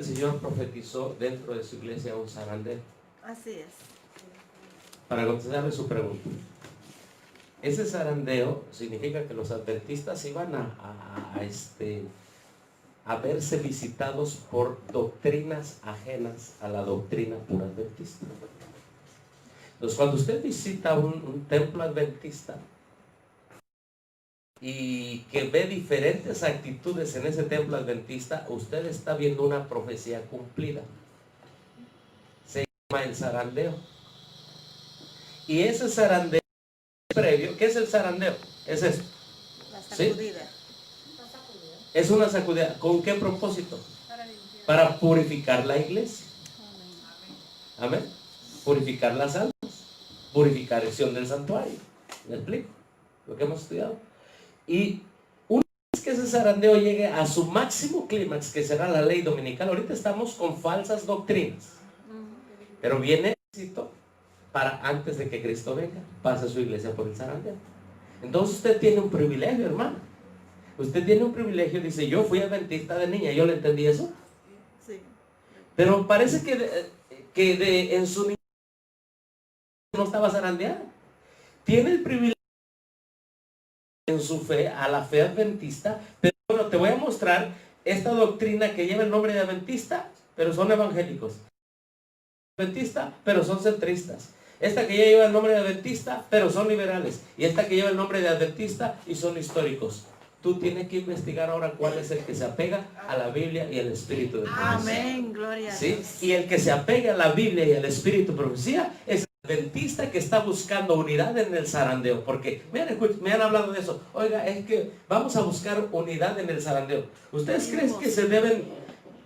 el Señor profetizó dentro de su iglesia un zarandeo. Así es. Para contestarle su pregunta, ese zarandeo significa que los adventistas iban a verse visitados por doctrinas ajenas a la doctrina pura adventista. Entonces, cuando usted visita un templo adventista y que ve diferentes actitudes en ese templo adventista, usted está viendo una profecía cumplida. Se llama el zarandeo. Y ese zarandeo previo, ¿qué es el zarandeo? Es esto. La sacudida. ¿Sí? Es una sacudida. ¿Con qué propósito? Para purificar la iglesia. Amén. Purificar las almas. Purificación del santuario. ¿Me explico? Lo que hemos estudiado. Y una vez que ese zarandeo llegue a su máximo clímax, que será la ley dominical, ahorita estamos con falsas doctrinas. Pero viene éxito para antes de que Cristo venga, pase su iglesia por el zarandeo. Entonces usted tiene un privilegio, hermano. Usted tiene un privilegio, dice, yo fui adventista de niña, yo le entendí eso. Sí. Pero parece que en su niñez no estaba zarandeado. Tiene el privilegio en su fe, a la fe adventista, pero bueno, te voy a mostrar esta doctrina que lleva el nombre de adventista, pero son evangélicos. Adventista, pero son centristas. Esta que ya lleva el nombre de adventista, pero son liberales. Y esta que lleva el nombre de adventista y son históricos. Tú tienes que investigar ahora cuál es el que se apega a la Biblia y al Espíritu de profecía. Amén, gloria a ¿Sí? Dios. Y el que se apega a la Biblia y al Espíritu de profecía es el adventista que está buscando unidad en el zarandeo. Porque me han hablado de eso. Oiga, es que vamos a buscar unidad en el zarandeo. ¿Ustedes creen que se deben?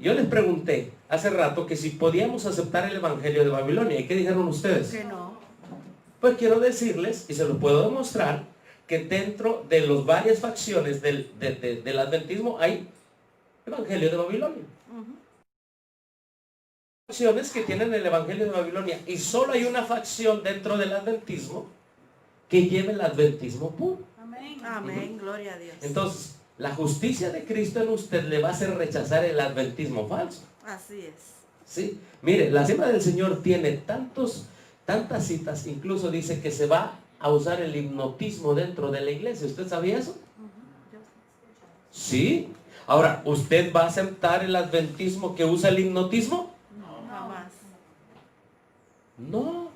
Yo les pregunté hace rato que si podíamos aceptar el Evangelio de Babilonia. ¿Y qué dijeron ustedes? Que no. Pues quiero decirles, y se lo puedo demostrar, que dentro de las varias facciones del adventismo hay Evangelio de Babilonia. Facciones que tienen el Evangelio de Babilonia, y solo hay una facción dentro del adventismo que lleva el adventismo puro. Amén. Amén, gloria a Dios. Entonces, la justicia de Cristo en usted le va a hacer rechazar el adventismo falso. Así es. ¿Sí? Mire, la Cena del Señor tiene tantas citas, incluso dice que se va a usar el hipnotismo dentro de la iglesia. ¿Usted sabía eso? Sí. Ahora, ¿usted va a aceptar el adventismo que usa el hipnotismo? No, jamás. No.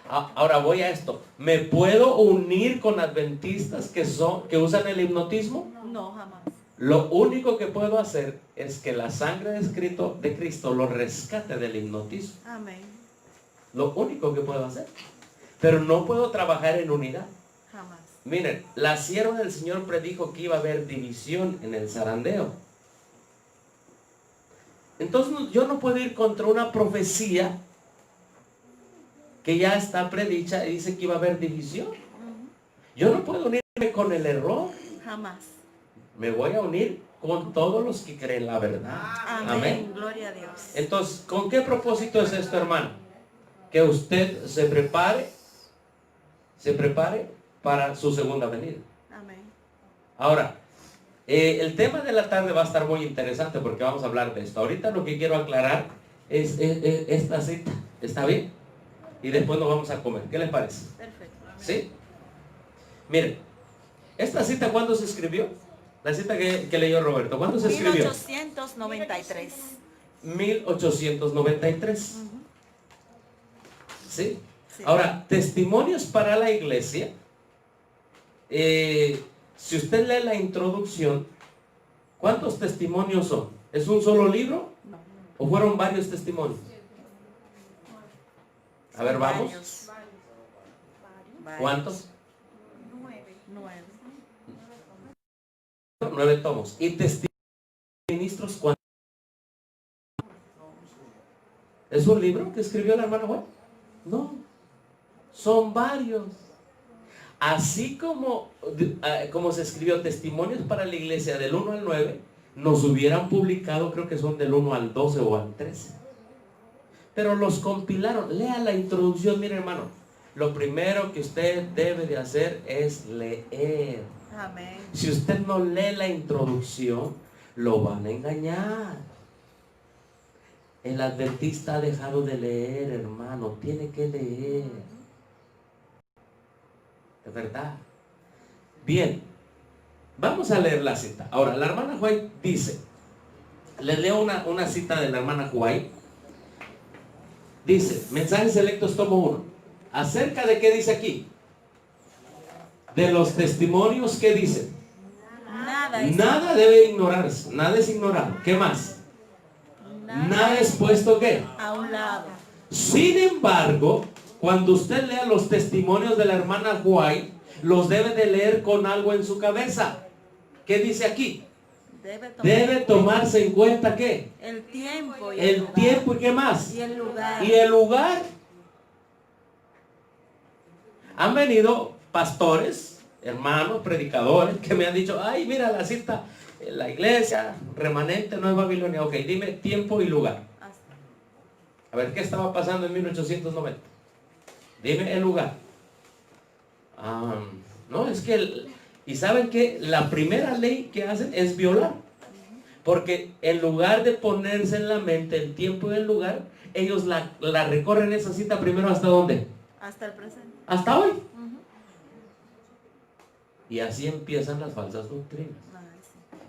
Ahora voy a esto. ¿Me puedo unir con adventistas que usan el hipnotismo? No, jamás. Lo único que puedo hacer es que la sangre de Cristo lo rescate del hipnotismo. Amén. Lo único que puedo hacer. Pero no puedo trabajar en unidad. Jamás. Miren, la sierva del Señor predijo que iba a haber división en el zarandeo. Entonces yo no puedo ir contra una profecía que ya está predicha y dice que iba a haber división. Yo no puedo unirme con el error. Jamás. Me voy a unir con todos los que creen la verdad. Amén. Amén. Gloria a Dios. Entonces, ¿con qué propósito es esto, hermano? Que usted se prepare para su segunda venida. Amén. Ahora, el tema de la tarde va a estar muy interesante porque vamos a hablar de esto. Ahorita lo que quiero aclarar es esta cita. ¿Está bien? Y después nos vamos a comer. ¿Qué les parece? Perfecto. ¿Sí? Miren, esta cita, ¿cuándo se escribió? La cita que leyó Roberto, ¿cuándo se escribió? 1893. 1893. ¿Sí? Sí. Ahora, testimonios para la iglesia. Si usted lee la introducción, ¿cuántos testimonios son? ¿Es un solo libro? No. ¿O fueron varios testimonios? A ver, vamos. Varios. ¿Cuántos? 9. 9 tomos. ¿Y testimonios de ministros cuántos? ¿Es un libro que escribió la hermana Juan? No. Son varios. Así como se escribió testimonios para la iglesia del 1 al 9, nos hubieran publicado, creo que son del 1 al 12 o al 13. Pero los compilaron. Lea la introducción, mire hermano. Lo primero que usted debe de hacer es leer. Amén. Si usted no lee la introducción, lo van a engañar. El adventista ha dejado de leer, hermano. Tiene que leer. De verdad. Bien. Vamos a leer la cita. Ahora, la hermana White dice, les leo una cita de la hermana White. Dice, Mensajes Selectos tomo 1. ¿Acerca de qué dice aquí? De los testimonios que dicen. Nada debe ignorarse. Nada es ignorado. ¿Qué más? Nada es puesto ¿qué? A un lado. Sin embargo, cuando usted lea los testimonios de la hermana White, los debe de leer con algo en su cabeza. ¿Qué dice aquí? Debe tomarse en cuenta ¿qué? El tiempo y El tiempo y ¿qué más? Y el lugar. Y el lugar. Han venido pastores, hermanos, predicadores, que me han dicho, ay, mira la cita, la iglesia, remanente, no es Babilonia. Ok, dime tiempo y lugar. A ver, ¿qué estaba pasando en 1890? Dime el lugar. No, es que, y saben que la primera ley que hacen es violar. Porque en lugar de ponerse en la mente el tiempo y el lugar, ellos la recorren esa cita primero ¿hasta dónde? Hasta el presente. Hasta hoy. Y así empiezan las falsas doctrinas.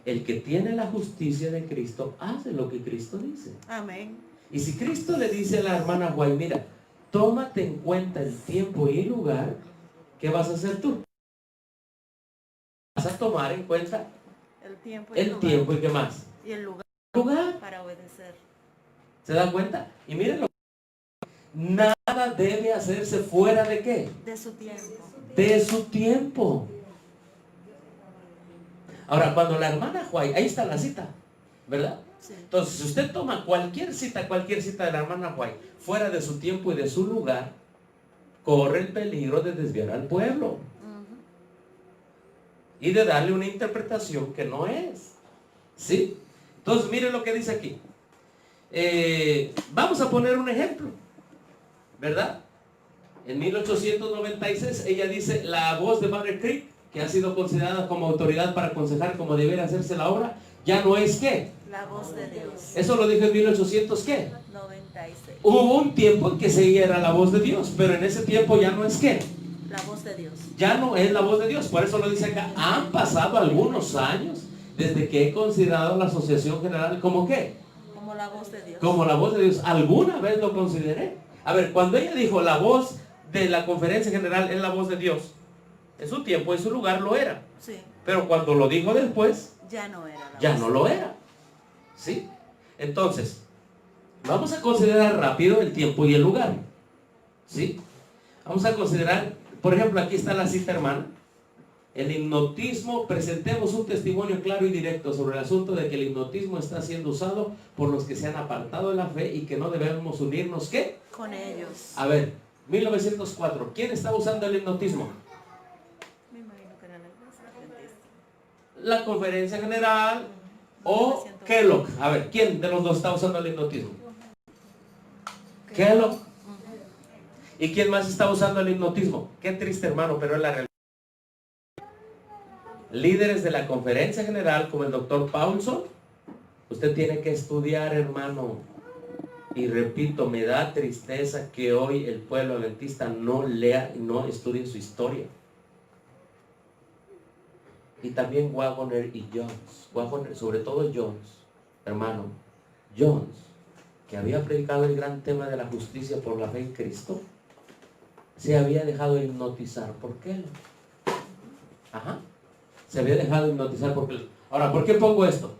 El que tiene la justicia de Cristo hace lo que Cristo dice. Amén. Y si Cristo le dice a la hermana White, mira, tómate en cuenta el tiempo y el lugar, ¿qué vas a hacer tú? Vas a tomar en cuenta el tiempo y qué más. Y el lugar. Para obedecer. ¿Se dan cuenta? Y mírenlo. Nada debe hacerse fuera de ¿qué? De su tiempo. De su tiempo. Ahora, cuando la hermana White, ahí está la cita, ¿verdad? Sí. Entonces, si usted toma cualquier cita de la hermana White fuera de su tiempo y de su lugar, corre el peligro de desviar al pueblo y de darle una interpretación que no es. ¿Sí? Entonces, miren lo que dice aquí. Vamos a poner un ejemplo, ¿verdad? En 1896 ella dice, la voz de Mother Creek, que ha sido considerada como autoridad para aconsejar cómo debería hacerse la obra, ya no es ¿qué? La voz de Dios. Eso lo dijo en 1800 ¿qué? 96. Hubo un tiempo en que seguía era la voz de Dios, pero en ese tiempo ya no es ¿qué? La voz de Dios. Ya no es la voz de Dios, por eso lo dice acá. Han pasado algunos años desde que he considerado la Asociación General como ¿qué? Como la voz de Dios. Como la voz de Dios. ¿Alguna vez lo consideré? A ver, cuando ella dijo la voz de la Conferencia General es la voz de Dios, en su tiempo, en su lugar lo era. Sí. Pero cuando lo dijo después, ya no era la ya voz. no lo era. ¿Sí? Entonces, vamos a considerar rápido el tiempo y el lugar. ¿Sí? Vamos a considerar, por ejemplo, aquí está la cita, hermana. El hipnotismo, presentemos un testimonio claro y directo sobre el asunto de que el hipnotismo está siendo usado por los que se han apartado de la fe y que no debemos unirnos, ¿qué? Con ellos. A ver, 1904, ¿quién está usando el hipnotismo? Me imagino que era la iglesia adventista. La Conferencia General o Kellogg. A ver, ¿quién de los dos está usando el hipnotismo? Kellogg. ¿Y quién más está usando el hipnotismo? Qué triste, hermano, pero es la realidad. Líderes de la Conferencia General como el doctor Paulson. Usted tiene que estudiar, hermano. Y repito, me da tristeza que hoy el pueblo adventista no lea y no estudie su historia. Y también Waggoner y Jones. Waggoner, sobre todo Jones, hermano. Jones, que había predicado el gran tema de la justicia por la fe en Cristo, se había dejado hipnotizar. ¿Por qué? Ajá. Se había dejado hipnotizar por qué. Ahora, ¿por qué pongo esto?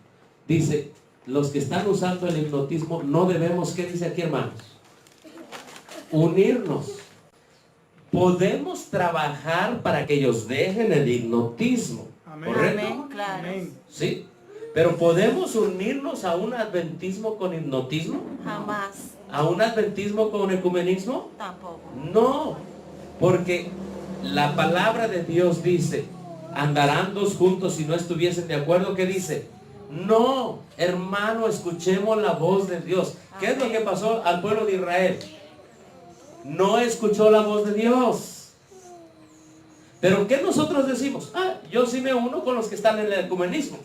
Dice, los que están usando el hipnotismo no debemos, ¿qué dice aquí, hermanos? Unirnos. Podemos trabajar para que ellos dejen el hipnotismo. Amén. ¿Correcto? Amén, claro. Amén. ¿Sí? Pero ¿podemos unirnos a un adventismo con hipnotismo? Jamás. ¿A un adventismo con ecumenismo? Tampoco. No, porque la palabra de Dios dice, andarán dos juntos si no estuviesen de acuerdo. ¿Qué dice? No, hermano, escuchemos la voz de Dios. ¿Qué es lo que pasó al pueblo de Israel? No escuchó la voz de Dios. Pero ¿qué nosotros decimos? Yo sí me uno con los que están en el ecumenismo.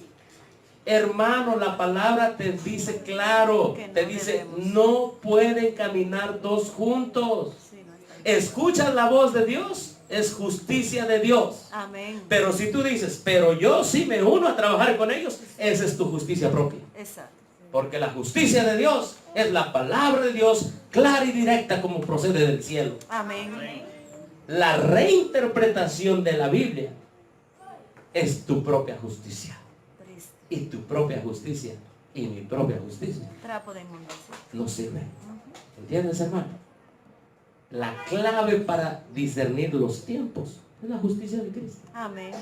Hermano, la palabra te dice claro, Que no te dice, debemos. no pueden caminar dos juntos. Sí, no está bien. ¿Escuchas la voz de Dios? Es justicia de Dios. Amén. Pero si tú dices, pero yo sí me uno a trabajar con ellos, esa es tu justicia propia. Exacto. Porque la justicia de Dios es la palabra de Dios clara y directa como procede del cielo. Amén. La reinterpretación de la Biblia es tu propia justicia. Triste. Y tu propia justicia y mi propia justicia Trapo de inmundicia. no sirve. ¿Entiendes, hermano? La clave para discernir los tiempos es la justicia de Cristo. Amén.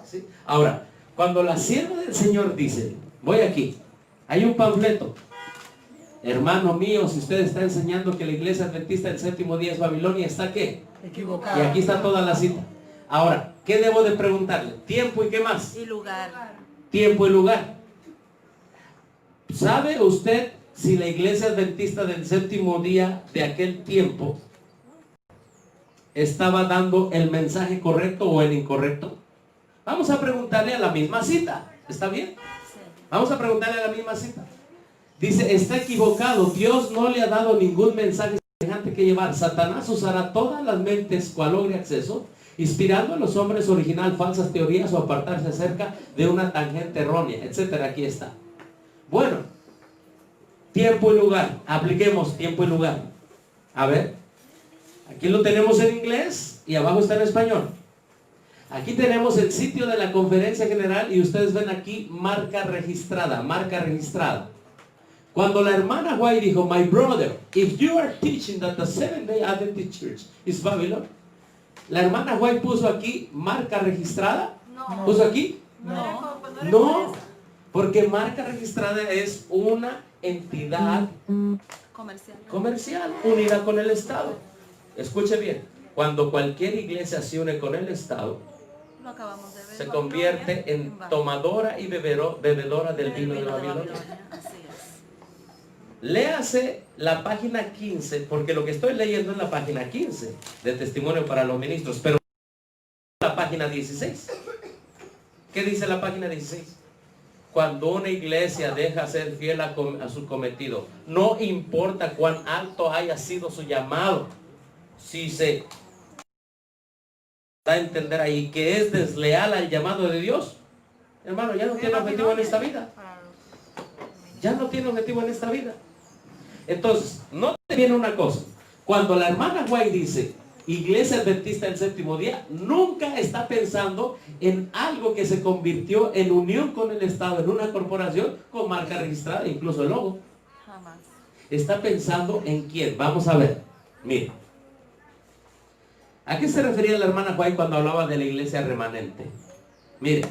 ¿Sí? Ahora, cuando la sierva del Señor dice, voy aquí, hay un panfleto. Hermano mío, si usted está enseñando que la iglesia adventista del séptimo día es Babilonia, ¿está qué? Equivocado. Y aquí está toda la cita. Ahora, ¿qué debo de preguntarle? Tiempo y qué más. Y lugar. Tiempo y lugar. ¿Sabe usted si la iglesia adventista del séptimo día de aquel tiempo estaba dando el mensaje correcto o el incorrecto? Vamos a preguntarle a la misma cita. ¿Está bien? Sí. Vamos a preguntarle a la misma cita. Dice, está equivocado. Dios no le ha dado ningún mensaje semejante que llevar. Satanás usará todas las mentes cual logre acceso, inspirando a los hombres original falsas teorías o apartarse acerca de una tangente errónea, etcétera. Aquí está. Bueno, tiempo y lugar. Apliquemos tiempo y lugar. A ver, aquí lo tenemos en inglés y abajo está en español. Aquí tenemos el sitio de la conferencia general y ustedes ven aquí marca registrada, marca registrada. Cuando la hermana White dijo, my brother, if you are teaching that the Seventh-day Adventist Church is Babylon, la hermana White puso aquí marca registrada. No. ¿Puso aquí? No. No, porque marca registrada es una entidad Comercial. comercial unida con el Estado. Escuche bien, cuando cualquier iglesia se une con el Estado, Lo acabamos de ver. se convierte en tomadora y bebedora del vino de Babilonia. Así es. Léase la página 15, porque lo que estoy leyendo es la página 15 de Testimonio para los Ministros, pero la página 16. ¿Qué dice la página 16? Cuando una iglesia deja ser fiel a su cometido, no importa cuán alto haya sido su llamado, si se da a entender ahí que es desleal al llamado de Dios, hermano, ya no tiene objetivo en esta vida. Ya no tiene objetivo en esta vida. Entonces, no te viene una cosa. Cuando la hermana White dice Iglesia Adventista del séptimo día, nunca está pensando en algo que se convirtió en unión con el Estado, en una corporación con marca registrada, incluso el logo. Jamás. Está pensando en quién. Vamos a ver. Mire. ¿A qué se refería la hermana White cuando hablaba de la iglesia remanente? Mire.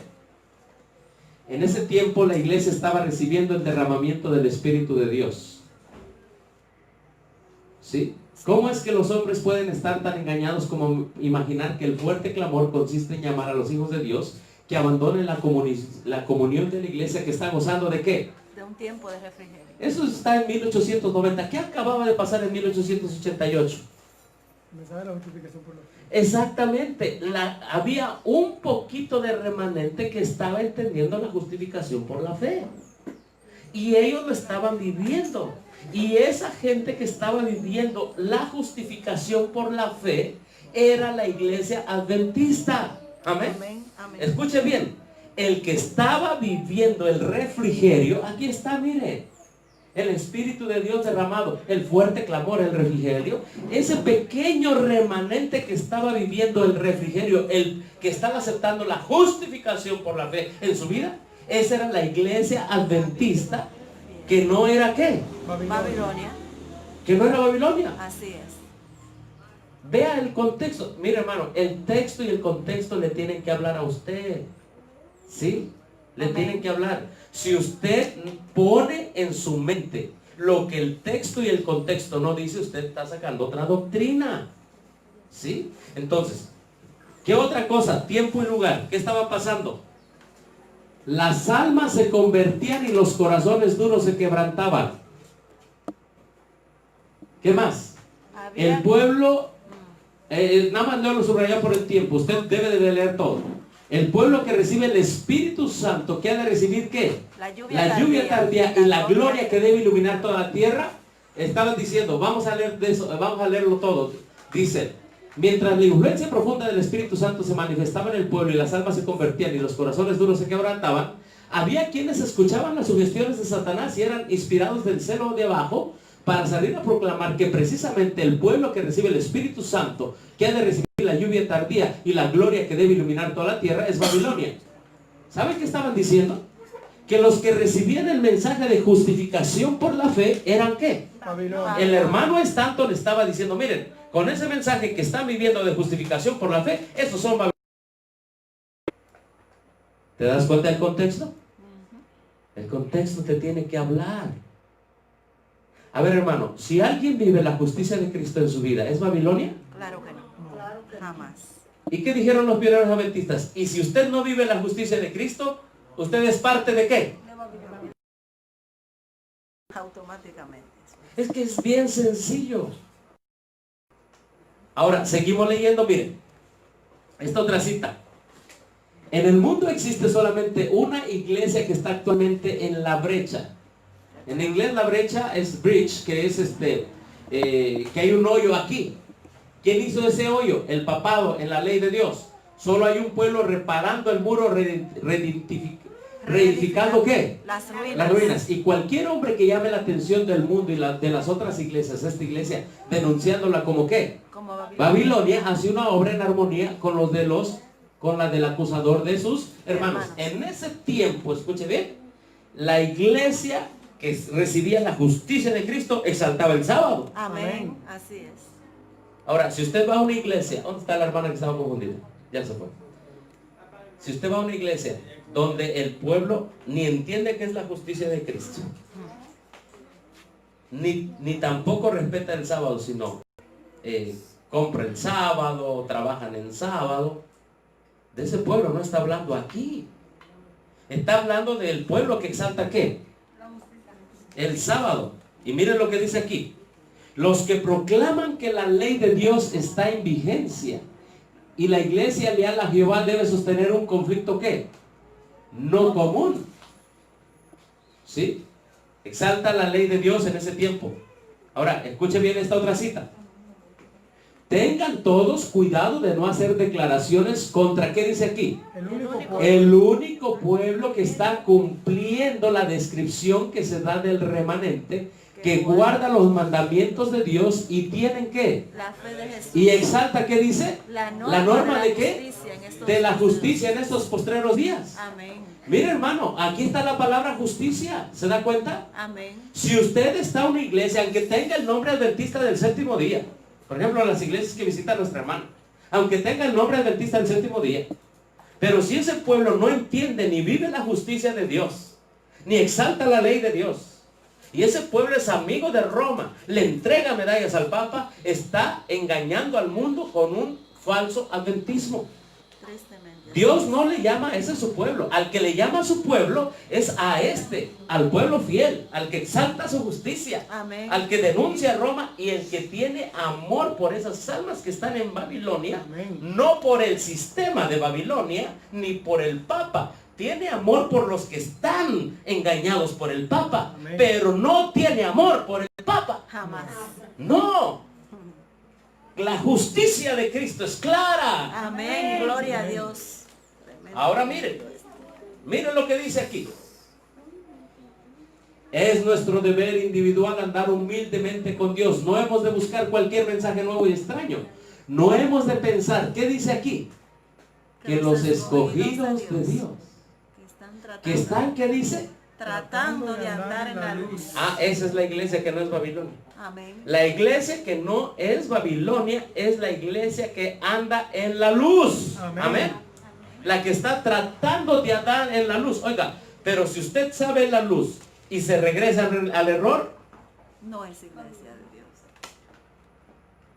En ese tiempo la iglesia estaba recibiendo el derramamiento del Espíritu de Dios. ¿Sí? ¿Cómo es que los hombres pueden estar tan engañados como imaginar que el fuerte clamor consiste en llamar a los hijos de Dios que abandonen la comunión de la iglesia que está gozando de qué? De un tiempo de refrigerio. Eso está en 1890. ¿Qué acababa de pasar en 1888? Mensaje de la justificación por la fe. Exactamente, había un poquito de remanente que estaba entendiendo la justificación por la fe. Y ellos lo estaban viviendo. Y esa gente que estaba viviendo la justificación por la fe era la iglesia adventista. Amén. Amén. Amén. Escuche bien, el que estaba viviendo el refrigerio, aquí está, mire. El Espíritu de Dios derramado, el fuerte clamor, el refrigerio, ese pequeño remanente que estaba viviendo el refrigerio, el que estaba aceptando la justificación por la fe en su vida, esa era la iglesia adventista, que no era ¿qué? Babilonia. Que no era Babilonia. Así es. Vea el contexto. Mire, hermano, el texto y el contexto le tienen que hablar a usted. ¿Sí? Le Amén. tienen que hablar. Si usted pone en su mente lo que el texto y el contexto no dice, usted está sacando otra doctrina. ¿Sí? Entonces, ¿qué otra cosa? Tiempo y lugar. ¿Qué estaba pasando? Las almas se convertían y los corazones duros se quebrantaban. ¿Qué más? Había- El pueblo, nada más no lo subrayé por el tiempo, usted debe de leer todo. El pueblo que recibe el Espíritu Santo, ¿qué ha de recibir qué? La lluvia tardía y la gloria que debe iluminar toda la tierra. Estaban diciendo, vamos a leer de eso, vamos a leerlo todo. Dice, mientras la influencia profunda del Espíritu Santo se manifestaba en el pueblo y las almas se convertían y los corazones duros se quebrantaban, había quienes escuchaban las sugestiones de Satanás y eran inspirados del cielo de abajo para salir a proclamar que precisamente el pueblo que recibe el Espíritu Santo, que ha de recibir la lluvia tardía y la gloria que debe iluminar toda la tierra, es Babilonia. ¿Saben qué estaban diciendo? Que los que recibían el mensaje de justificación por la fe eran ¿qué? Babilonia. El hermano Stanton estaba diciendo, miren, con ese mensaje que están viviendo de justificación por la fe, estos son Babilonia. ¿Te das cuenta del contexto? El contexto te tiene que hablar. A ver, hermano, si alguien vive la justicia de Cristo en su vida, ¿es Babilonia? Claro que no. Jamás. ¿Y qué dijeron los pioneros adventistas? Y si usted no vive la justicia de Cristo, ¿usted es parte de qué? Automáticamente. Es que es bien sencillo. Ahora, seguimos leyendo, miren. Esta otra cita. En el mundo existe solamente una iglesia que está actualmente en la brecha. En inglés la brecha es bridge, que es que hay un hoyo aquí. ¿Quién hizo ese hoyo? El papado en la ley de Dios. Solo hay un pueblo reparando el muro, reedificando ¿qué? Las ruinas. Las ruinas. Y cualquier hombre que llame la atención del mundo y de las otras iglesias, esta iglesia, denunciándola como ¿qué? Como Babilonia hace una obra en armonía con la del acusador de sus hermanos. En ese tiempo, escuche bien, la iglesia que recibía la justicia de Cristo exaltaba el sábado. Amén. Así es. Ahora, si usted va a una iglesia, ¿dónde está la hermana que estaba confundida? Ya se fue. Si usted va a una iglesia donde el pueblo ni entiende qué es la justicia de Cristo, ni tampoco respeta el sábado, sino compra el sábado, trabajan en sábado, de ese pueblo no está hablando aquí. Está hablando del pueblo que exalta ¿qué? El sábado. Y miren lo que dice aquí. Los que proclaman que la ley de Dios está en vigencia y la iglesia leal a Jehová debe sostener un conflicto ¿qué? No común. ¿Sí? Exalta la ley de Dios en ese tiempo. Ahora, escuche bien esta otra cita. Tengan todos cuidado de no hacer declaraciones contra, ¿qué dice aquí? El único pueblo que está cumpliendo la descripción que se da del remanente, que guarda los mandamientos de Dios y tienen ¿qué? La fe de Jesús. Y exalta, ¿qué dice? La norma de qué? De la justicia en estos postreros días. Amén. Mire, hermano, aquí está la palabra justicia. ¿Se da cuenta? Amén. Si usted está en una iglesia, aunque tenga el nombre adventista del séptimo día, por ejemplo, las iglesias que visita nuestra hermana, aunque tenga el nombre adventista del séptimo día, pero si ese pueblo no entiende ni vive la justicia de Dios, ni exalta la ley de Dios, y ese pueblo es amigo de Roma, le entrega medallas al Papa, está engañando al mundo con un falso adventismo. Dios no le llama a ese su pueblo. Al que le llama a su pueblo es a al pueblo fiel, al que exalta su justicia. Amén. Al que denuncia a Roma y el que tiene amor por esas almas que están en Babilonia. Amén. No por el sistema de Babilonia ni por el Papa. Tiene amor por los que están engañados por el Papa. Amén. Pero no tiene amor por el Papa. Jamás. No. La justicia de Cristo es clara. Amén. Gloria a Dios. Ahora miren lo que dice aquí. Es nuestro deber individual andar humildemente con Dios. No hemos de buscar cualquier mensaje nuevo y extraño. No hemos de pensar, ¿qué dice aquí? Que los escogidos de Dios, que están, ¿qué dice? Tratando de andar en la luz. Ah, esa es la iglesia que no es Babilonia. Amén. La iglesia que no es Babilonia es la iglesia que anda en la luz. Amén. Amén. La que está tratando de andar en la luz. Oiga, pero si usted sabe la luz y se regresa al error, No es iglesia de Dios.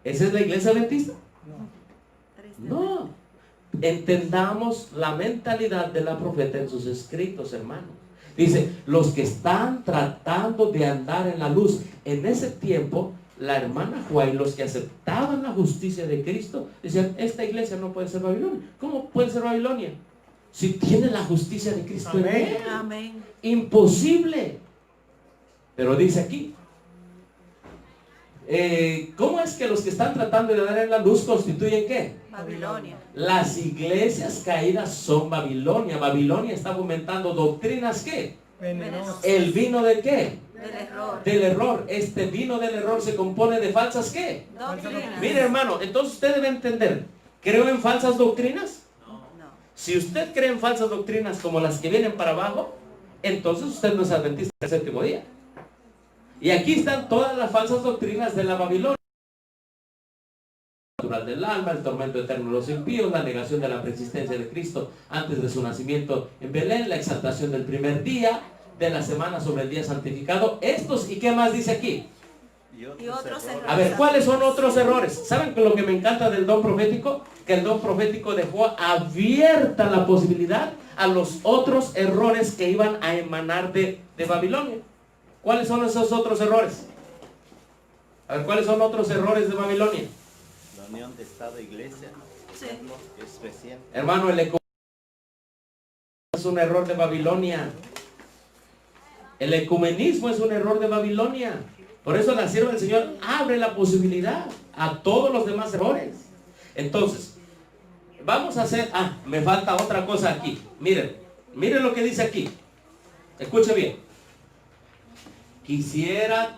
¿esa es la iglesia adventista? Tristemente. No. Entendamos la mentalidad de la profeta en sus escritos, hermanos. Dice, los que están tratando de andar en la luz. En ese tiempo, la hermana Juárez, los que aceptaban la justicia de Cristo, decían, esta iglesia no puede ser Babilonia. ¿Cómo puede ser Babilonia? si tiene la justicia de Cristo en Amén. él? Amén. Imposible. Pero dice aquí, ¿cómo es que los que están tratando de dar en la luz constituyen qué? Babilonia. Las iglesias caídas son Babilonia. Babilonia está fomentando doctrinas ¿qué? Venenoso. ¿El vino de qué? Del error. Del error. Este vino del error se compone de falsas ¿qué? Doctrinas. Mire, hermano, entonces usted debe entender, ¿creo en falsas doctrinas? No. Si usted cree en falsas doctrinas como las que vienen para abajo, entonces usted no es adventista del séptimo día. Y aquí están todas las falsas doctrinas de la Babilonia. Natural del alma, el tormento eterno de los impíos, la negación de la preexistencia de Cristo antes de su nacimiento en Belén, la exaltación del primer día de la semana sobre el día santificado. Estos, ¿y qué más dice aquí? Y otros errores. A ver, ¿cuáles son otros errores? ¿Saben lo que me encanta del don profético? Que el don profético dejó abierta la posibilidad a los otros errores que iban a emanar de Babilonia. ¿Cuáles son esos otros errores? A ver, ¿cuáles son otros errores de Babilonia? La unión de Estado e Iglesia, por Sí. ejemplo, es reciente. Hermano, el ecumenismo es un error de Babilonia. El ecumenismo es un error de Babilonia. Por eso la sierva del Señor abre la posibilidad a todos los demás errores. Entonces, vamos a hacer... me falta otra cosa aquí. Miren lo que dice aquí. Escuche bien. Quisiera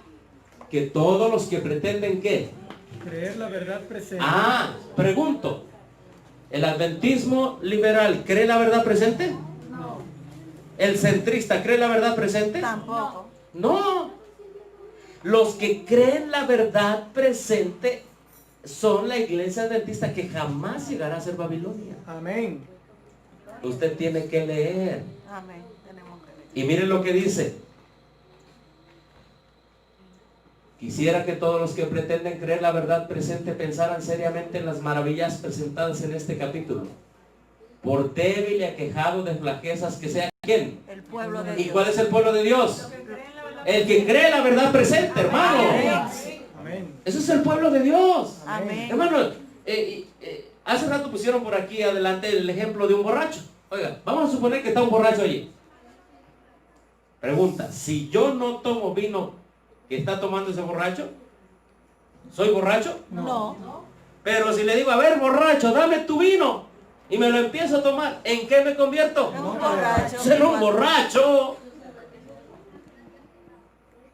que todos los que pretenden ¿qué? Creer la verdad presente. Pregunto. ¿El adventismo liberal cree la verdad presente? No. ¿El centrista cree la verdad presente? Tampoco. No. Los que creen la verdad presente son la iglesia adventista que jamás llegará a ser Babilonia. Amén. Usted tiene que leer. Amén. Tenemos que leer. Y miren lo que dice. Quisiera que todos los que pretenden creer la verdad presente pensaran seriamente en las maravillas presentadas en este capítulo. Por débil y aquejado de flaquezas que sea ¿quién? El pueblo de ¿Y Dios. cuál es el pueblo de Dios? El que cree la verdad presente, hermano. Amén. Ese es el pueblo de Dios. Amén. Hermano, hace rato pusieron por aquí adelante el ejemplo de un borracho. Oiga, vamos a suponer que está un borracho allí. Pregunta, si yo no tomo vino que está tomando ese borracho, ¿soy borracho? No. Pero si le digo, a ver, borracho, dame tu vino, y me lo empiezo a tomar, ¿en qué me convierto? Es un borracho. Ser un borracho.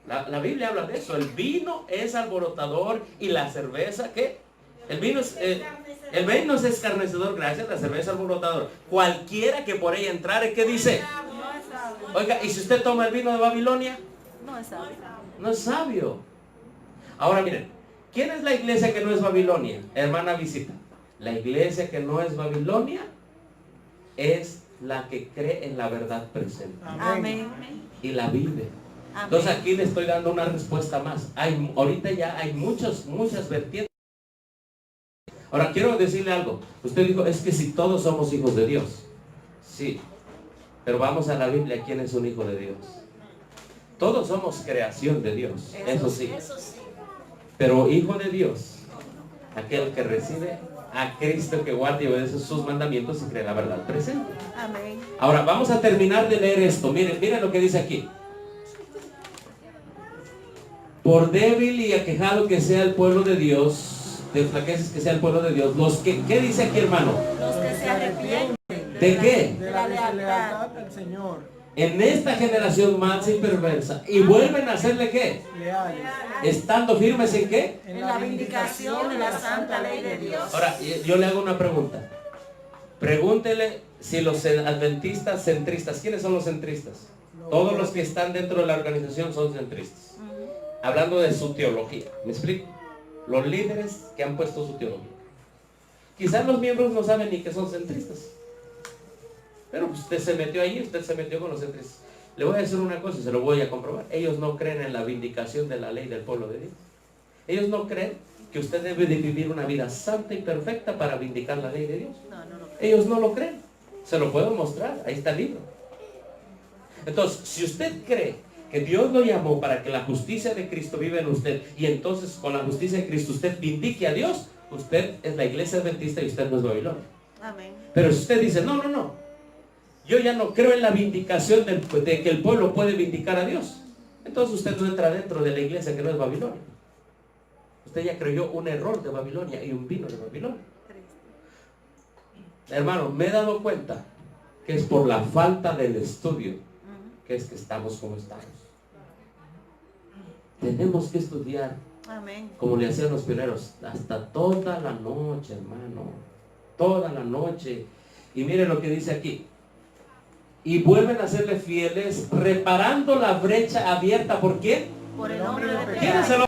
La Biblia habla de eso. El vino es alborotador y la cerveza, ¿qué? El vino es escarnecedor, gracias, la cerveza es alborotador. Cualquiera que por ella entrare, ¿qué dice? Oiga, ¿y si usted toma el vino de Babilonia? No es sabio. No es sabio. Ahora miren, ¿quién es la iglesia que no es Babilonia? Hermana visita. La iglesia que no es Babilonia es la que cree en la verdad presente Amén. y la vive. Amén. Entonces aquí le estoy dando una respuesta más. Ahorita ya hay muchas vertientes. Ahora quiero decirle algo. Usted dijo, es que si todos somos hijos de Dios. Sí. Pero vamos a la Biblia, ¿quién es un hijo de Dios? Todos somos creación de Dios, eso sí. Pero hijo de Dios, aquel que recibe a Cristo, que guarda y obedece sus mandamientos y cree la verdad presente. Amén. Ahora vamos a terminar de leer esto. Miren lo que dice aquí. Por débil y aquejado que sea el pueblo de Dios, de flaquezas que sea el pueblo de Dios, ¿qué dice aquí, hermano? Los que se arrepienten. ¿De qué? De la deslealtad al Señor. En esta generación mansa y perversa, y vuelven a hacerle ¿qué? Leales. Estando firmes en ¿qué? En la vindicación de la santa ley de Dios. Ahora, yo le hago una pregunta. Pregúntele si los adventistas centristas, ¿quiénes son los centristas? Todos los que están dentro de la organización son centristas. Hablando de su teología, ¿me explico? Los líderes que han puesto su teología. Quizás los miembros no saben ni que son centristas. Pero usted se metió ahí, usted se metió con los centristas. Le voy a decir una cosa y se lo voy a comprobar. Ellos no creen en la vindicación de la ley del pueblo de Dios. Ellos no creen que usted debe de vivir una vida santa y perfecta para vindicar la ley de Dios. No lo creo. Ellos no lo creen. Se lo puedo mostrar, ahí está el libro. Entonces, si usted cree que Dios lo llamó para que la justicia de Cristo viva en usted, y entonces con la justicia de Cristo usted vindique a Dios, usted es la iglesia adventista y usted no es Babilonia. Amén. Pero si usted dice, no, yo ya no creo en la vindicación de que el pueblo puede vindicar a Dios. Entonces usted no entra dentro de la iglesia que no es Babilonia. Usted ya creyó un error de Babilonia y un vino de Babilonia. Hermano, me he dado cuenta que es por la falta del estudio que es que estamos como estamos. Tenemos que estudiar, Amén. como le hacían los pioneros, hasta toda la noche, hermano. Toda la noche. Y mire lo que dice aquí. Y vuelven a serle fieles, reparando la brecha abierta. ¿Por quién? Por el nombre de ¿Quién es pecado. el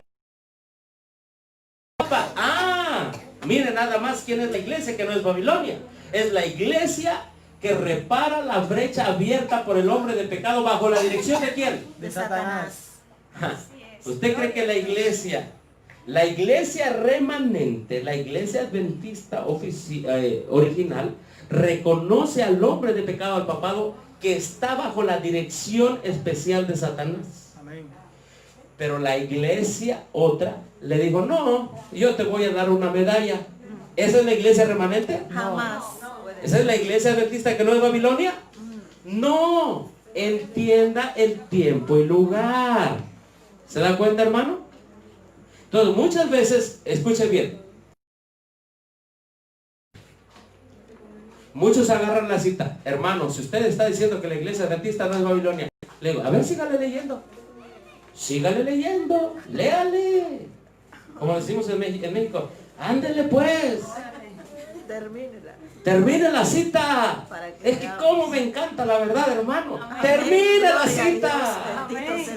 Papa? Ah, mire nada más quién es la iglesia que no es Babilonia. Es la iglesia que repara la brecha abierta por el hombre de pecado bajo la dirección de quién. De Satanás. ¿Usted cree que la iglesia remanente, la iglesia adventista original, reconoce al hombre de pecado, al papado, que está bajo la dirección especial de Satanás? Amén. Pero la iglesia otra le dijo, no, yo te voy a dar una medalla. ¿Esa es la iglesia remanente? Jamás. ¿Esa es la iglesia adventista que no es Babilonia? No, entienda el tiempo y lugar. ¿Se da cuenta, hermano? Entonces, muchas veces, escuche bien, muchos agarran la cita. Hermano, si usted está diciendo que la iglesia adventista no es Babilonia, le digo, a ver, sígale leyendo. Sígale leyendo, léale. Como decimos en México, ándele pues. Termine la cita. Es que como me encanta la verdad, hermano. Termine la cita.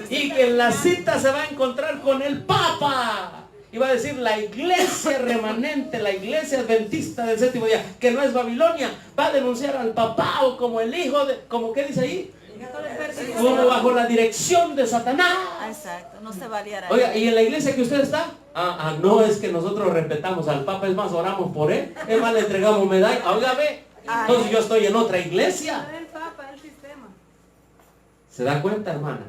Y que en la cita se va a encontrar con el Papa. Y va a decir, la iglesia remanente, la iglesia adventista del séptimo día, que no es Babilonia, va a denunciar al papado como el hijo de, como que dice ahí, como bajo la dirección de Satanás. Exacto, no se va a liar ahí. Oiga, ¿y en la iglesia que usted está? No, es que nosotros respetamos al Papa, es más, oramos por él, es más, le entregamos medalla. Oiga, ve, entonces yo estoy en otra iglesia. ¿Se da cuenta, hermana?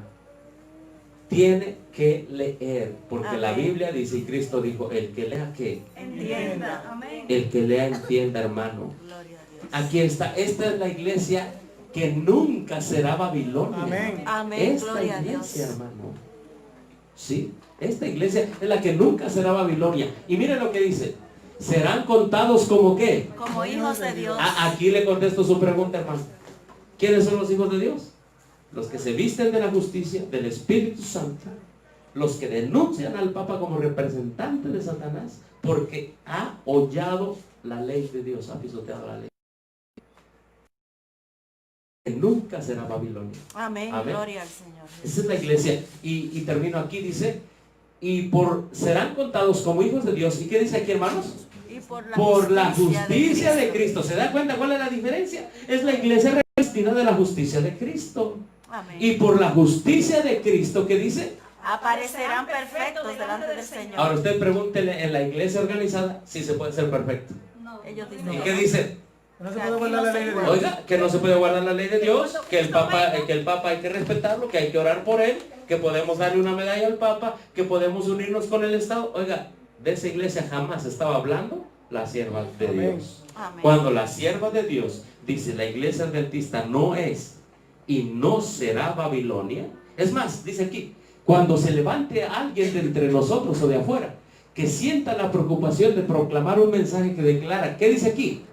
Tiene que leer, porque la Biblia dice, y Cristo dijo, el que lea, ¿qué? Entienda. El que lea, entienda, hermano. Gloria a Dios. Aquí está, esta es la iglesia que nunca será Babilonia. Amén. Amén. Esta Gloria a Dios. iglesia, hermano. Sí, esta iglesia es la que nunca será Babilonia. Y miren lo que dice. Serán contados como ¿qué? Como hijos de Dios. Aquí le contesto su pregunta, hermano. ¿Quiénes son los hijos de Dios? Los que se visten de la justicia, del Espíritu Santo. Los que denuncian al Papa como representante de Satanás, porque ha hollado la ley de Dios, ha pisoteado la ley. Que nunca será Babilonia. Amén. Amén. Gloria al Señor. Esa es la iglesia. Y termino aquí, dice, y serán contados como hijos de Dios. ¿Y qué dice aquí, hermanos? Y Por la justicia de Cristo. ¿Se da cuenta cuál es la diferencia? Es la iglesia revestida de la justicia de Cristo. Amén. Y por la justicia de Cristo, ¿qué dice? Aparecerán perfectos delante del Señor. Ahora usted pregúntele en la iglesia organizada si se puede ser perfecto. Ellos dicen ¿Y que qué no. dice? No se Que puede aquí guardar no la se ley de guarda. Dios. Oiga, que no se puede guardar la ley de Dios, que el Papa hay que respetarlo, que hay que orar por él, que podemos darle una medalla al Papa, que podemos unirnos con el Estado. Oiga, de esa iglesia jamás estaba hablando la sierva de Amén. Dios. Amén. Cuando la sierva de Dios dice la iglesia adventista no es y no será Babilonia. Es más, dice aquí, cuando se levante alguien de entre nosotros o de afuera, que sienta la preocupación de proclamar un mensaje que declara, ¿qué dice aquí?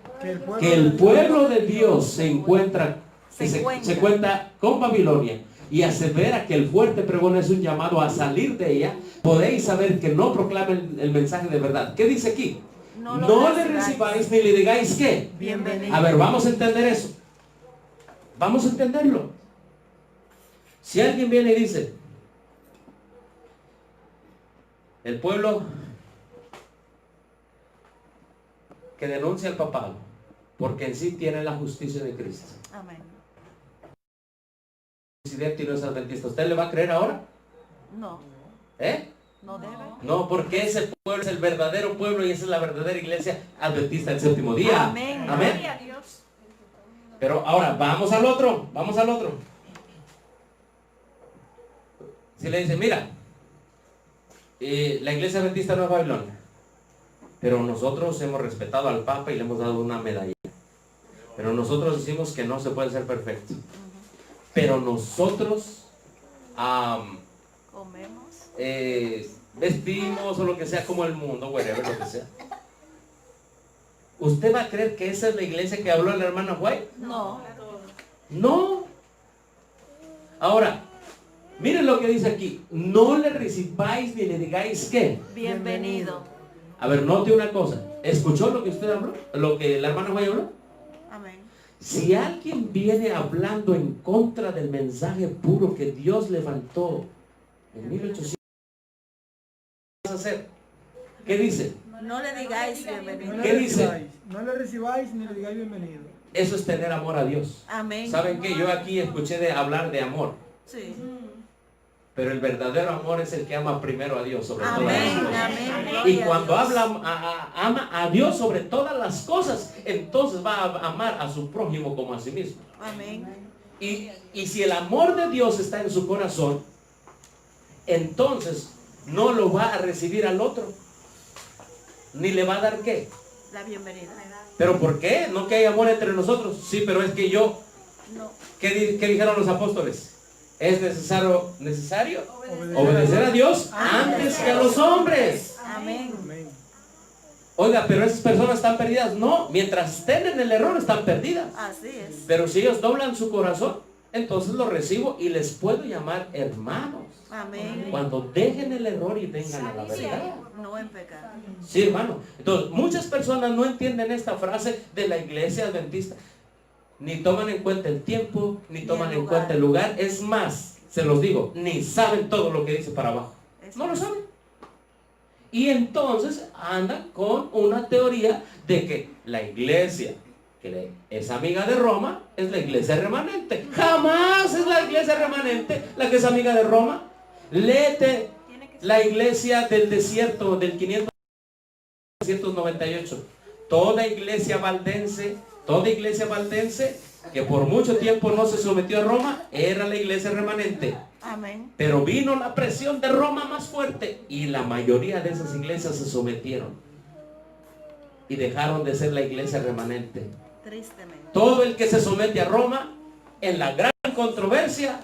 Que el pueblo de Dios se encuentra, se cuenta con Babilonia y asevera que el fuerte pregón es un llamado a salir de ella, podéis saber que no proclamen el mensaje de verdad. ¿Qué dice aquí? No le recibáis ni le digáis ¿qué? Bienvenido. A ver, vamos a entender eso. Vamos a entenderlo. Si alguien viene y dice, el pueblo que denuncia al papado, porque en sí tiene la justicia de Cristo. Amén. Presidente y no es adventista, ¿usted le va a creer ahora? No, ¿Eh? no debe. No, porque ese pueblo es el verdadero pueblo y esa es la verdadera iglesia adventista del séptimo día. Amén. Amén. Gloria a Dios. Pero ahora, vamos al otro. Si le dice, mira, la iglesia adventista no es Babilonia, pero nosotros hemos respetado al Papa y le hemos dado una medalla. Pero nosotros decimos que no se puede ser perfecto. Pero nosotros Comemos. vestimos o lo que sea como el mundo, whatever, lo que sea. ¿Usted va a creer que esa es la iglesia que habló la hermana White? No. No. Ahora, miren lo que dice aquí. No le recibáis ni le digáis ¿qué? Bienvenido. A ver, note una cosa. ¿Escuchó lo que usted habló? ¿Lo que la hermana White habló? Amén. Si alguien viene hablando en contra del mensaje puro que Dios levantó en 1800, ¿qué vas a hacer? ¿Qué dice? No le digáis bienvenido. No ¿Qué le dice? recibáis, no le recibáis ni le digáis bienvenido. Eso es tener amor a Dios. Amén. ¿Saben qué? Yo aquí escuché de hablar de amor. Sí. Pero el verdadero amor es el que ama primero a Dios sobre todas las Amén. cosas. Amén. Y Gloria a cuando Dios. ama a Dios sobre todas las cosas, entonces va a amar a su prójimo como a sí mismo. Amén. Y si el amor de Dios está en su corazón, entonces no lo va a recibir al otro. Ni le va a dar qué. La bienvenida. ¿Pero por qué? No que hay amor entre nosotros. Sí, pero es que yo. No. ¿Qué dijeron los apóstoles? Es necesario obedecer a Dios antes que a los hombres. Amén. Amén. Oiga, pero esas personas están perdidas. No, mientras estén en el error están perdidas. Así es. Pero si ellos doblan su corazón, entonces los recibo y les puedo llamar hermanos. Amén. Cuando dejen el error y vengan a la verdad. No en pecado. Sí, hermano. Entonces, muchas personas no entienden esta frase de la iglesia adventista. Ni toman en cuenta el tiempo, ni toman el en lugar. cuenta el lugar. Es más, se los digo, ni saben todo lo que dice para abajo. No lo saben. Y entonces andan con una teoría de que la iglesia que es amiga de Roma es la iglesia remanente. Jamás es la iglesia remanente la que es amiga de Roma. Léete la iglesia del desierto del 598. Toda iglesia valdense que por mucho tiempo no se sometió a Roma, era la iglesia remanente. Amén. Pero vino la presión de Roma más fuerte y la mayoría de esas iglesias se sometieron y dejaron de ser la iglesia remanente. Tristemente. Todo el que se somete a Roma en la gran controversia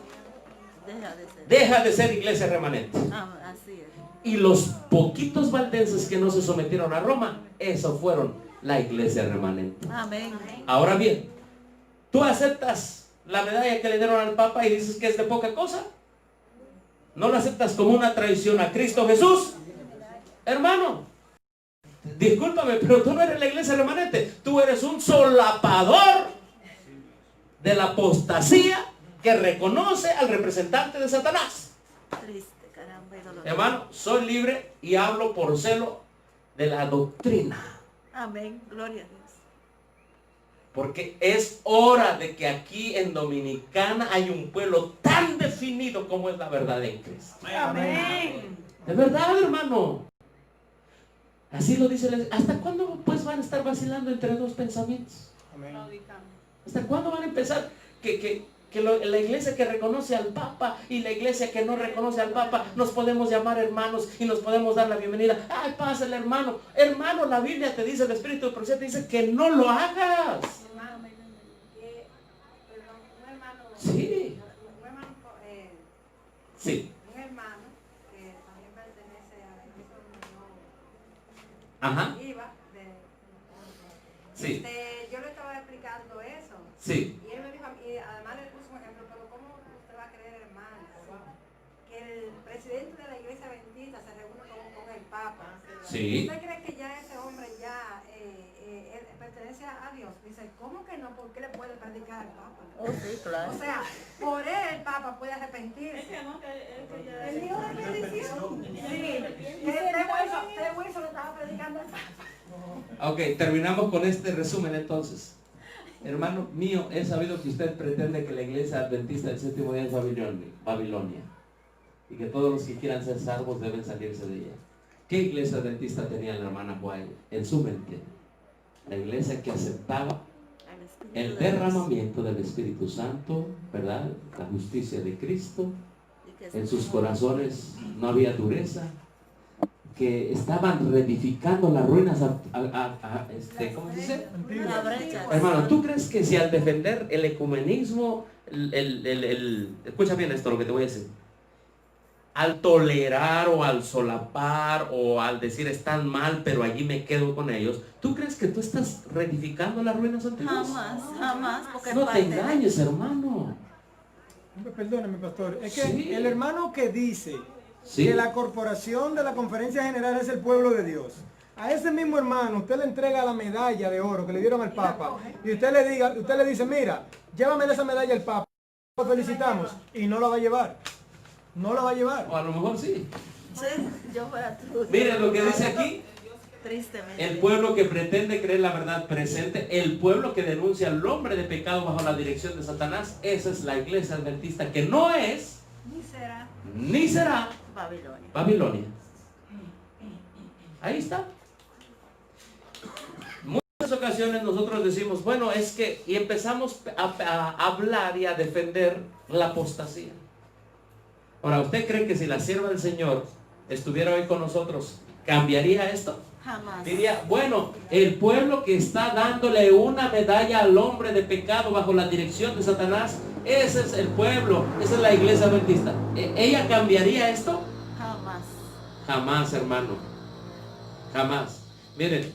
deja de ser iglesia remanente. Así es. Y los poquitos valdenses que no se sometieron a Roma, esos fueron la iglesia remanente. Amén. Ahora bien, ¿tú aceptas la medalla que le dieron al Papa y dices que es de poca cosa? ¿No la aceptas como una traición a Cristo Jesús? Hermano, discúlpame, pero tú no eres la iglesia remanente. Tú eres un solapador de la apostasía que reconoce al representante de Satanás. Triste, caramba y doloroso. Hermano, soy libre y hablo por celo de la doctrina. Amén. Gloria a Dios. Porque es hora de que aquí en Dominicana hay un pueblo tan definido como es la verdad en Cristo. Amén. De verdad, hermano. Así lo dice la. ¿Hasta cuándo pues van a estar vacilando entre dos pensamientos? Amén. ¿Hasta cuándo van a empezar la iglesia que reconoce al Papa y la iglesia que no reconoce al Papa nos podemos llamar hermanos y nos podemos dar la bienvenida? Ay, pásale, hermano. Hermano, la Biblia te dice, el Espíritu del Profeta te dice que no lo hagas. Sí. Sí. Un hermano que también pertenece a la iglesia donde Ajá. yo iba, Sí. yo le estaba explicando eso. Sí. Y él me dijo, y además le puso un ejemplo, pero ¿cómo usted va a creer, hermano? Que el presidente de la iglesia adventista se reúne con el Papa. Sí. ¿Usted cree que ya ese hombre ya pertenece a Dios? Dice, ¿cómo que no? ¿Por qué le puede predicar al Papa? Oh, sí, claro. O sea, por él el Papa puede arrepentirse. El hijo de bendición. Sí. Usted Wilson le estaba predicando al Papa. Ok, terminamos con este resumen entonces. Hermano mío, he sabido que usted pretende que la iglesia adventista del séptimo día es Babilonia. Y que todos los que quieran ser salvos deben salirse de ella. ¿Qué iglesia adventista tenía la hermana White en su mente? La iglesia que aceptaba el derramamiento del Espíritu Santo, ¿verdad? La justicia de Cristo. En sus corazones no había dureza. que estaban reedificando las ruinas ¿cómo se dice? La brecha. Hermano, ¿tú crees que si al defender el ecumenismo, escucha bien esto lo que te voy a decir, al tolerar o al solapar o al decir están mal pero allí me quedo con ellos, ¿tú crees que tú estás reedificando las ruinas antiguas? Jamás, jamás. Porque No es te parte de- engañes, hermano. Perdóneme, pastor. Es que Sí. el hermano que dice Sí. que la corporación de la conferencia general es el pueblo de Dios, a ese mismo hermano usted le entrega la medalla de oro que le dieron al Papa y usted le dice, mira, llévame esa medalla al Papa, lo felicitamos, y no la va a llevar. No la va a llevar. O a lo mejor sí. Sí, yo fuera tú. Miren lo que dice aquí. Tristemente. El pueblo que pretende creer la verdad presente, el pueblo que denuncia al hombre de pecado bajo la dirección de Satanás, esa es la iglesia adventista que no es Ni será. ni será Babilonia. Babilonia. Ahí está. Muchas ocasiones nosotros decimos, bueno, es que, y empezamos a hablar y a defender la apostasía. Ahora, ¿usted cree que si la sierva del Señor estuviera hoy con nosotros, cambiaría esto? Jamás. Diría, bueno, el pueblo que está dándole una medalla al hombre de pecado bajo la dirección de Satanás, ese es el pueblo, esa es la iglesia adventista. ¿Ella cambiaría esto? Jamás. Jamás, hermano. Jamás. Miren,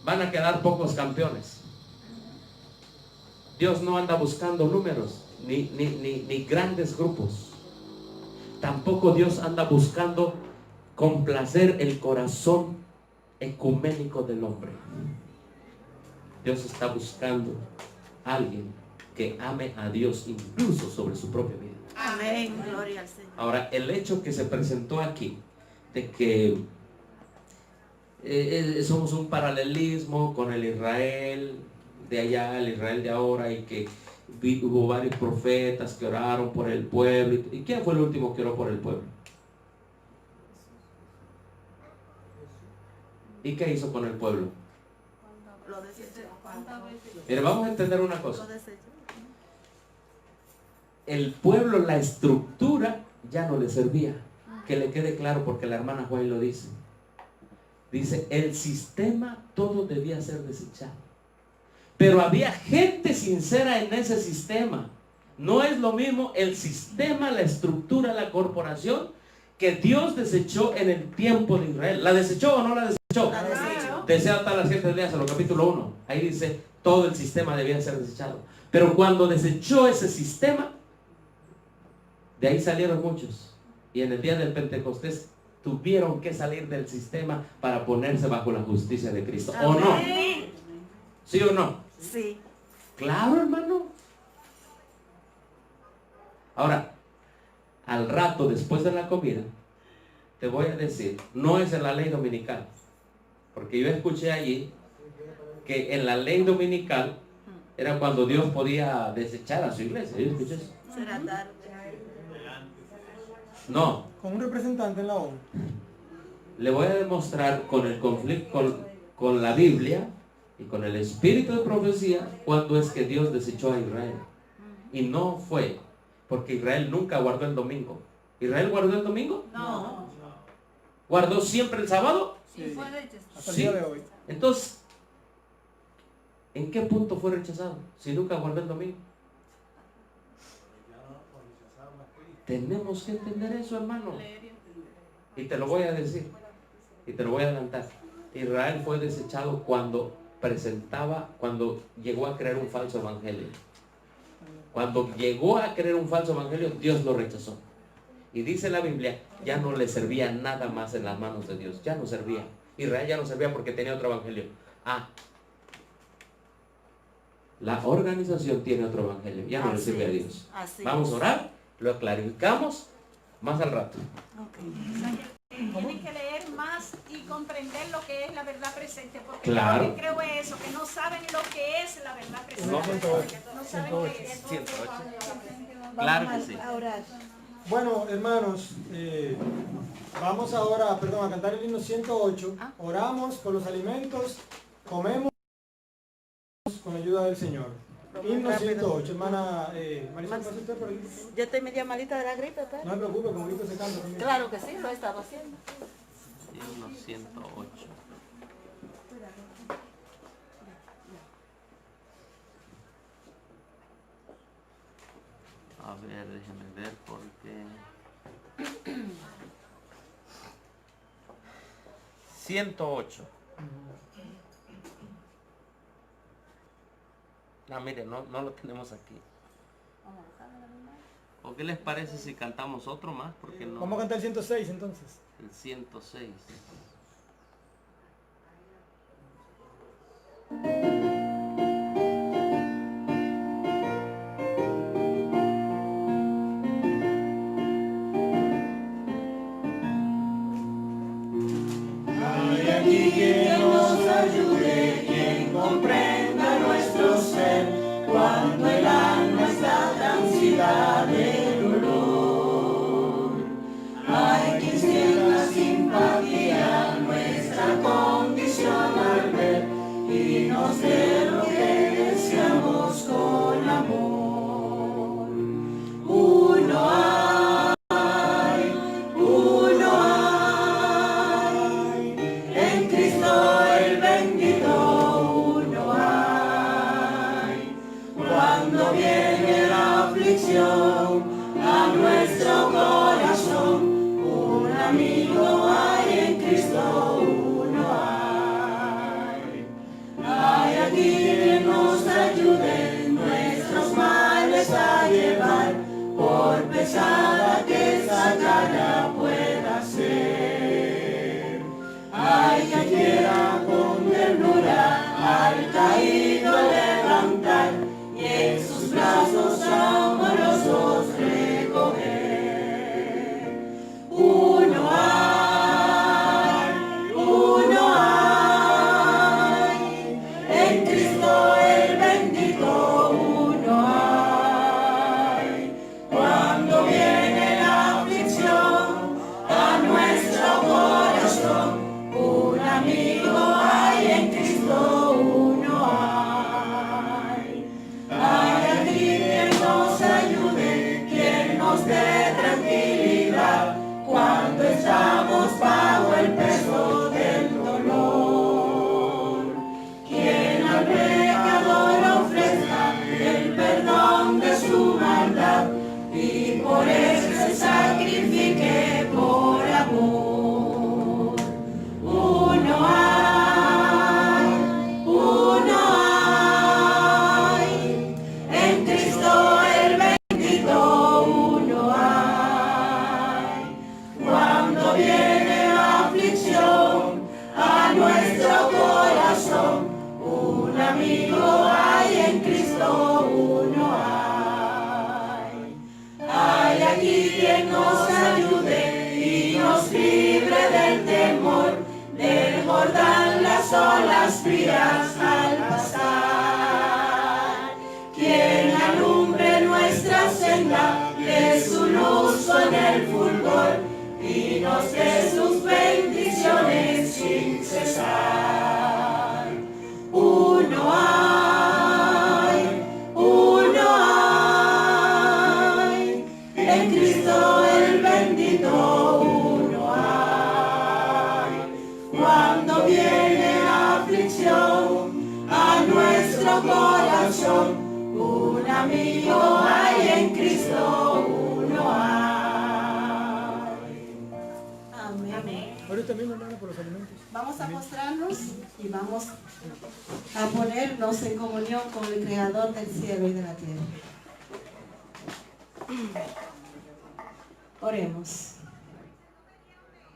van a quedar pocos campeones. Dios no anda buscando números, ni grandes grupos. Tampoco Dios anda buscando complacer el corazón ecuménico del hombre. Dios está buscando a alguien que ame a Dios incluso sobre su propia vida. Amén. Gloria al Señor. Ahora, el hecho que se presentó aquí de que somos un paralelismo con el Israel de allá, el Israel de ahora, y que hubo varios profetas que oraron por el pueblo. ¿Y quién fue el último que oró por el pueblo? ¿Y qué hizo con el pueblo? Lo desechó. Mire, vamos a entender una Lo cosa. desechó. El pueblo, la estructura ya no le servía. Que le quede claro, porque la hermana Juan lo dice. Dice, el sistema todo debía ser desechado. Pero había gente sincera en ese sistema. No es lo mismo el sistema, la estructura, la corporación que Dios desechó en el tiempo de Israel. ¿La desechó o no la desechó? La desechó. Desea hasta las 7 días en el capítulo 1. Ahí dice, todo el sistema debía ser desechado. Pero cuando desechó ese sistema, de ahí salieron muchos. Y en el día del Pentecostés tuvieron que salir del sistema para ponerse bajo la justicia de Cristo. ¿O no? Amén. ¿Sí o no? Sí. Claro, hermano. Ahora, al rato, después de la comida, te voy a decir, no es en la ley dominical. Porque yo escuché allí que en la ley dominical era cuando Dios podía desechar a su iglesia. ¿Yo escuché eso? Será tarde. No, Con un representante en la ONU. le voy a demostrar con el conflicto, con la Biblia y con el espíritu de profecía, cuando es que Dios desechó a Israel. Y no fue porque Israel nunca guardó el domingo. ¿Israel guardó el domingo? No. ¿Guardó siempre el sábado? Sí, fue rechazado. Hasta el Sí. día de hoy. Entonces, ¿en qué punto fue rechazado? Si nunca guardó el domingo. Tenemos que entender eso, hermano. Y te lo voy a decir. Y te lo voy a adelantar. Israel fue desechado cuando llegó a creer un falso evangelio. Cuando llegó a creer un falso evangelio, Dios lo rechazó. Y dice la Biblia, ya no le servía nada más en las manos de Dios. Ya no servía. Israel ya no servía porque tenía otro evangelio. La organización tiene otro evangelio. Ya no le sirve a Dios. Así. Vamos a orar. Lo clarificamos más al rato. Tienen que leer más y comprender lo que es la verdad presente, porque Claro. yo creo eso, que no saben lo que es la verdad presente. No, No saben qué es. 108. Claro que sí. A orar. Bueno, hermanos, vamos ahora, a cantar el himno 108. Oramos por los alimentos, comemos con ayuda del Señor. Himno 108, hermana Marisol, ¿pasa usted por aquí? Yo estoy media malita de la gripe, pero. No se preocupe, como ahorita se canta también. Claro que sí, lo he estado haciendo. himno 108. A ver, déjenme ver porque... 108. Ah, mire, no lo tenemos aquí. ¿O qué les parece si cantamos otro más? Porque no. Vamos a cantar el 106 entonces. El 106. Hay aquí quien nos ayude, quien comprenda nuestro ser, cuando el alma está transida de dolor. Hay quien sienta simpatía nuestra condición al ver y nos dé lo que deseamos con amor. Uno hay, en Cristo el bendito uno hay. Cuando viene la aflicción a nuestro corazón, un amigo hay en Cristo uno hay. Hay aquí quien nos ayude nuestros males a llevar, por pesada que esa carga pueda ser. Hay quien quiera con ternura al caído levantar y en sus brazos amorosos recoger. Uno hay, en Cristo el bendito uno hay. Cuando viene la aflicción a nuestro corazón, un amigo hay en Cristo uno hay. Hay aquí quien nos ayude, quien nos dé tranquilidad cuando estamos bajo el peso del dolor. Quien al pecador ofrezca el perdón de su maldad y por eso se sacrifique por amor. Uno hay, en Cristo el bendito uno hay. Cuando viene la aflicción a nuestro corazón, un amigo hay en Cristo uno hay. Hay aquí quien nos ayude y nos libre del temor, del Jordán las olas frías al pasar. Quien alumbre nuestra senda de su luz con el fulgor y nos dé sus bendiciones sin cesar. Uno hay, en Cristo el bendito uno hay. Cuando viene la aflicción a nuestro corazón, un amigo hay en Cristo uno hay. Amén. Ahorita mismo, hermano, por los alimentos. Vamos a postrarnos y vamos a ponernos en comunión con el Creador del cielo y de la tierra. Oremos.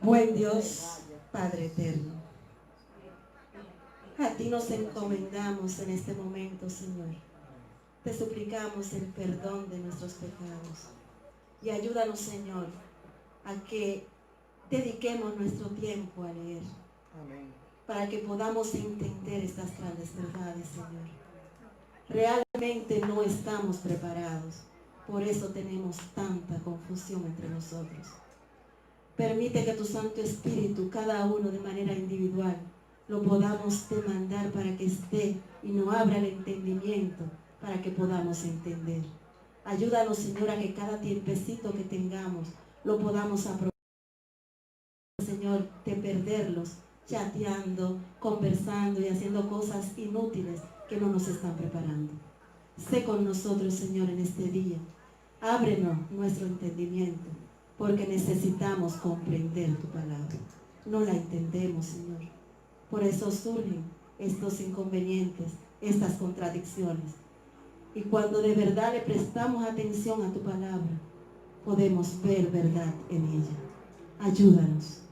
Buen Dios, Padre eterno, a ti nos encomendamos en este momento, Señor. Te suplicamos el perdón de nuestros pecados y ayúdanos, Señor, a que dediquemos nuestro tiempo a leer. Amén. Para que podamos entender estas grandes verdades, Señor. Realmente no estamos preparados, por eso tenemos tanta confusión entre nosotros. Permite que tu Santo Espíritu, cada uno de manera individual, lo podamos demandar para que esté y nos abra el entendimiento para que podamos entender. Ayúdanos, Señor, a que cada tiempecito que tengamos lo podamos aprovechar. Señor, te perdonamos. perderlos chateando, conversando y haciendo cosas inútiles que no nos están preparando. Sé con nosotros, Señor, en este día. Ábrenos nuestro entendimiento, porque necesitamos comprender tu palabra. No la entendemos, Señor. Por eso surgen estos inconvenientes, estas contradicciones. Y cuando de verdad le prestamos atención a tu palabra, podemos ver verdad en ella. Ayúdanos.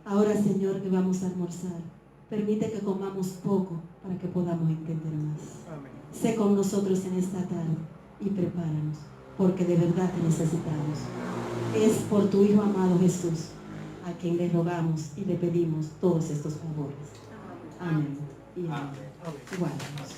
Ahora, Señor, que vamos a almorzar, permite que comamos poco para que podamos entender más. Amén. Sé con nosotros en esta tarde y prepáranos, porque de verdad te necesitamos. Es por tu Hijo amado Jesús, a quien le rogamos y le pedimos todos estos favores. Amén. Y amén. Guárdanos.